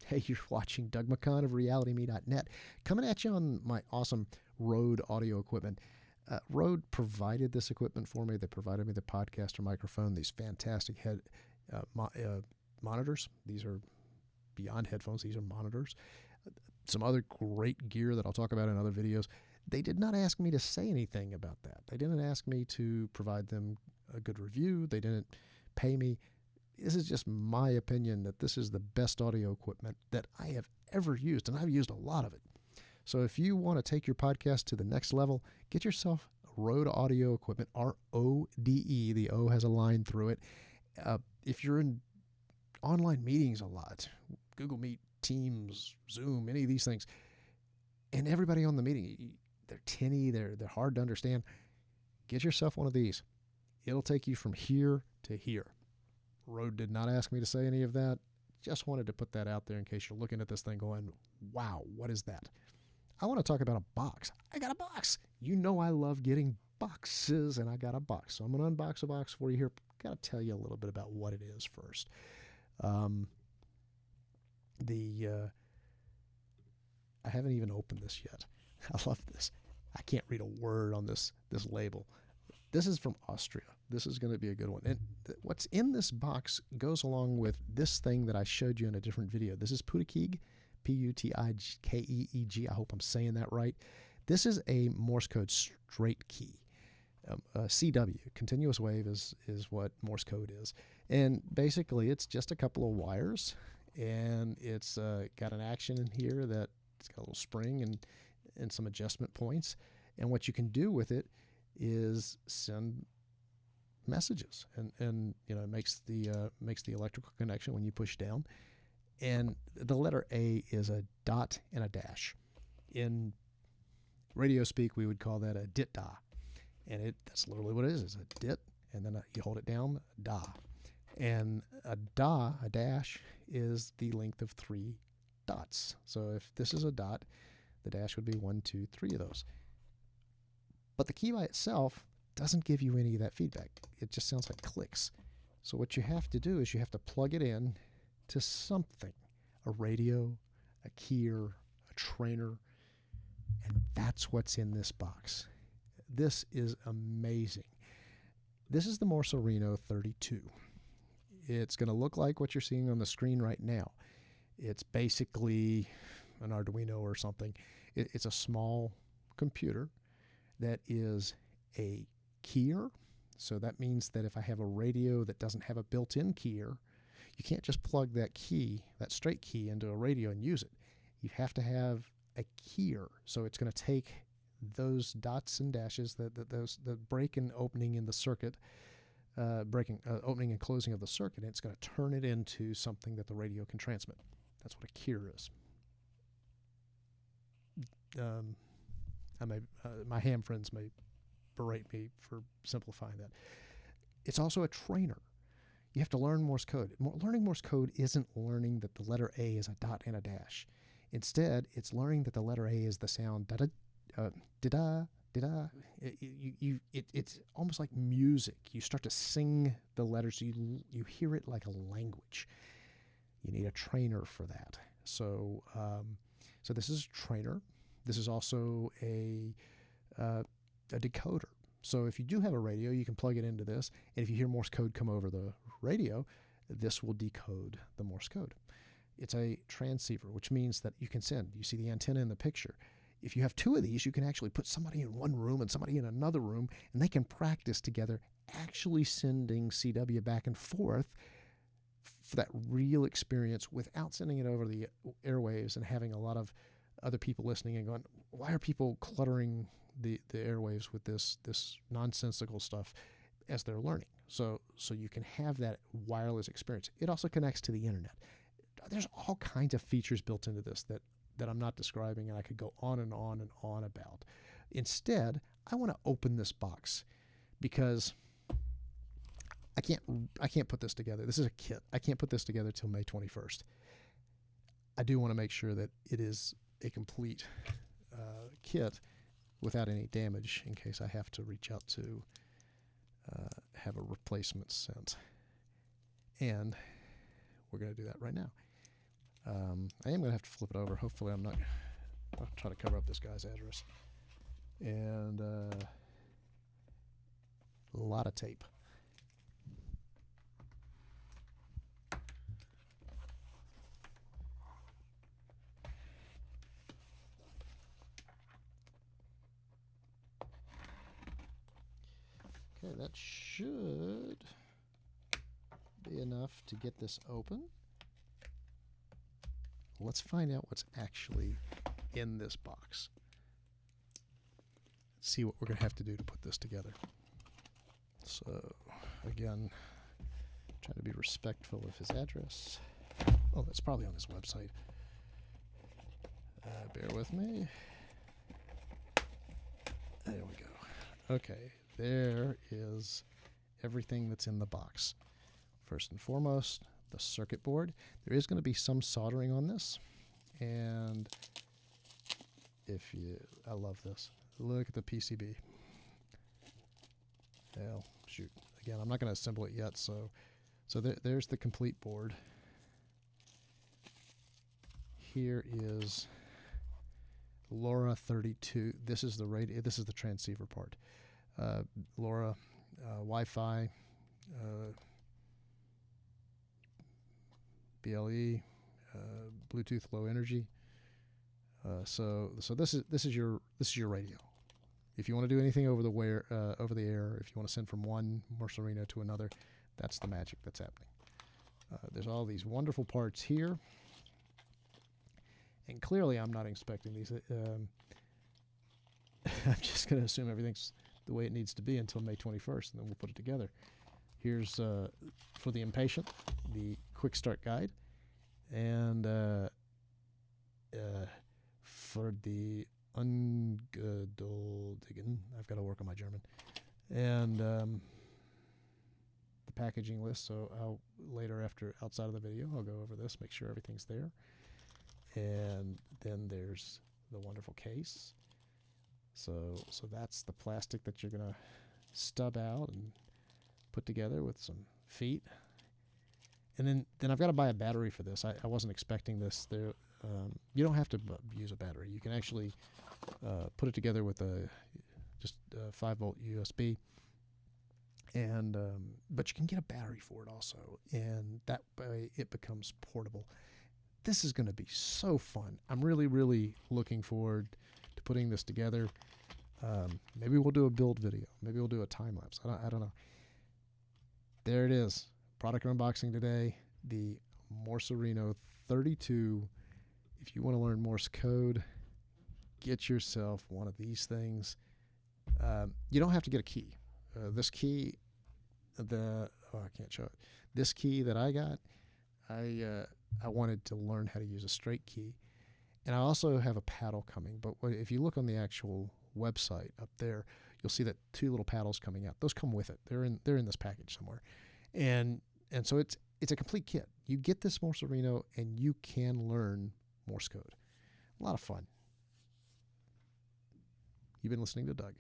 Hey, you're watching Doug McCann of RealityMe.net, coming at you on my awesome Rode audio equipment. Rode provided this equipment for me. They provided me the podcaster microphone, these fantastic monitors. These are beyond headphones. These are monitors. Some other great gear that I'll talk about in other videos. They did not ask me to say anything about that. They didn't ask me to provide them a good review. They didn't pay me. This is just my opinion that this is the best audio equipment that I have ever used, and I've used a lot of it. So if you want to take your podcast to the next level, get yourself Rode audio equipment, R-O-D-E. The O has a line through it. If you're in online meetings a lot, Google Meet, Teams, Zoom, any of these things, and everybody on the meeting, they're tinny, they're hard to understand, get yourself one of these. It'll take you from here to here. Rode did not ask me to say any of that. Just wanted to put that out there in case you're looking at this thing going, wow, what is that? I want to talk about a box. I got a box. You know I love getting boxes, and I got a box. So I'm going to unbox a box for you here. Got to tell you a little bit about what it is first. I haven't even opened this yet. I love this. I can't read a word on this label. This is from Austria. This is going to be a good one. And what's in this box goes along with this thing that I showed you in a different video. This is Putikeeg, P-U-T-I-K-E-E-G. I hope I'm saying that right. This is a Morse code straight key. CW, continuous wave, is what Morse code is. And basically, it's just a couple of wires, and it's got an action in here that it's got a little spring and some adjustment points. And what you can do with it is send messages, and you know, it makes the electrical connection when you push down. And the letter A is a dot and a dash. In radio speak, we would call that a dit-da. And that's literally what it is. It's a dit, and then you hold it down, da. And a dash, is the length of 3 dots. So if this is a dot, the dash would be 1, 2, 3 of those. But the key by itself doesn't give you any of that feedback. It just sounds like clicks. So what you have to do is you have to plug it in to something, a radio, a keyer, a trainer, and that's what's in this box. This is amazing. This is the Morserino-32. It's going to look like what you're seeing on the screen right now. It's basically an Arduino or something. It's a small computer that is a keyer. So that means that if I have a radio that doesn't have a built-in keyer, you can't just plug that key, that straight key, into a radio and use it. You have to have a keyer. So it's going to take those dots and dashes, the break and opening in the circuit, opening and closing of the circuit, and it's going to turn it into something that the radio can transmit. That's what a keyer is. My ham friends may berate me for simplifying that. It's also a trainer. You have to learn Morse code. Learning Morse code isn't learning that the letter A is a dot and a dash. Instead, it's learning that the letter A is the sound da-da. It's almost like music. You start to sing the letters. You hear it like a language. You need a trainer for that. So this is a trainer. This is also a decoder. So if you do have a radio, you can plug it into this, and if you hear Morse code come over the radio, this will decode the Morse code. It's a transceiver, which means that you can send. You see the antenna in the picture. If you have 2 of these, you can actually put somebody in one room and somebody in another room, and they can practice together, actually sending CW back and forth for that real experience without sending it over the airwaves and having a lot of other people listening and going, why are people cluttering the airwaves with this nonsensical stuff as they're learning? So you can have that wireless experience. It also connects to the internet. There's all kinds of features built into this that I'm not describing, and I could go on and on and on about. Instead, I want to open this box because I can't put this together. This is a kit. I can't put this together till May 21st. I do want to make sure that it is a complete kit without any damage in case I have to reach out to have a replacement sent. And we're going to do that right now. I am going to have to flip it over. Hopefully I'm not. I'll try to cover up this guy's address. And a lot of tape. Okay, that should be enough to get this open. Let's find out what's actually in this box. Let's see what we're going to have to do to put this together. So, again, trying to be respectful of his address. Oh, that's probably on his website. Bear with me. There we go. Okay, there is everything that's in the box. First and foremost, the circuit board. There is going to be some soldering on this, and I love this. Look at the PCB. Well, shoot. Again, I'm not going to assemble it yet, so there's the complete board. Here is LoRa-32. This is the radio. This is the transceiver part. LoRa, Wi-Fi, BLE, Bluetooth Low Energy. So this is your radio. If you want to do anything over the air, if you want to send from one Morserino to another, that's the magic that's happening. There's all these wonderful parts here, and clearly I'm not expecting these. I'm just going to assume everything's the way it needs to be until May 21st, and then we'll put it together. Here's for the impatient, the quick start guide, and for the ungeduldigen, I've got to work on my German, and the packaging list. So I'll later, outside of the video, I'll go over this, make sure everything's there, and then there's the wonderful case. So that's the plastic that you're gonna stub out and put together with some feet. And then I've got to buy a battery for this. I wasn't expecting this. You don't have to use a battery. You can actually put it together with just a 5-volt USB. And but you can get a battery for it also, and that way it becomes portable. This is going to be so fun. I'm really, really looking forward to putting this together. Maybe we'll do a build video. Maybe we'll do a time lapse. I don't know. There it is. Product unboxing today, the Morserino-32. If you want to learn Morse code, get yourself one of these things. You don't have to get a key. This key, I can't show it. This key that I got, I wanted to learn how to use a straight key. And I also have a paddle coming. But if you look on the actual website up there, you'll see that 2 little paddles coming out. Those come with it. They're in this package somewhere. And so it's a complete kit. You get this Morserino and you can learn Morse code. A lot of fun. You've been listening to Doug.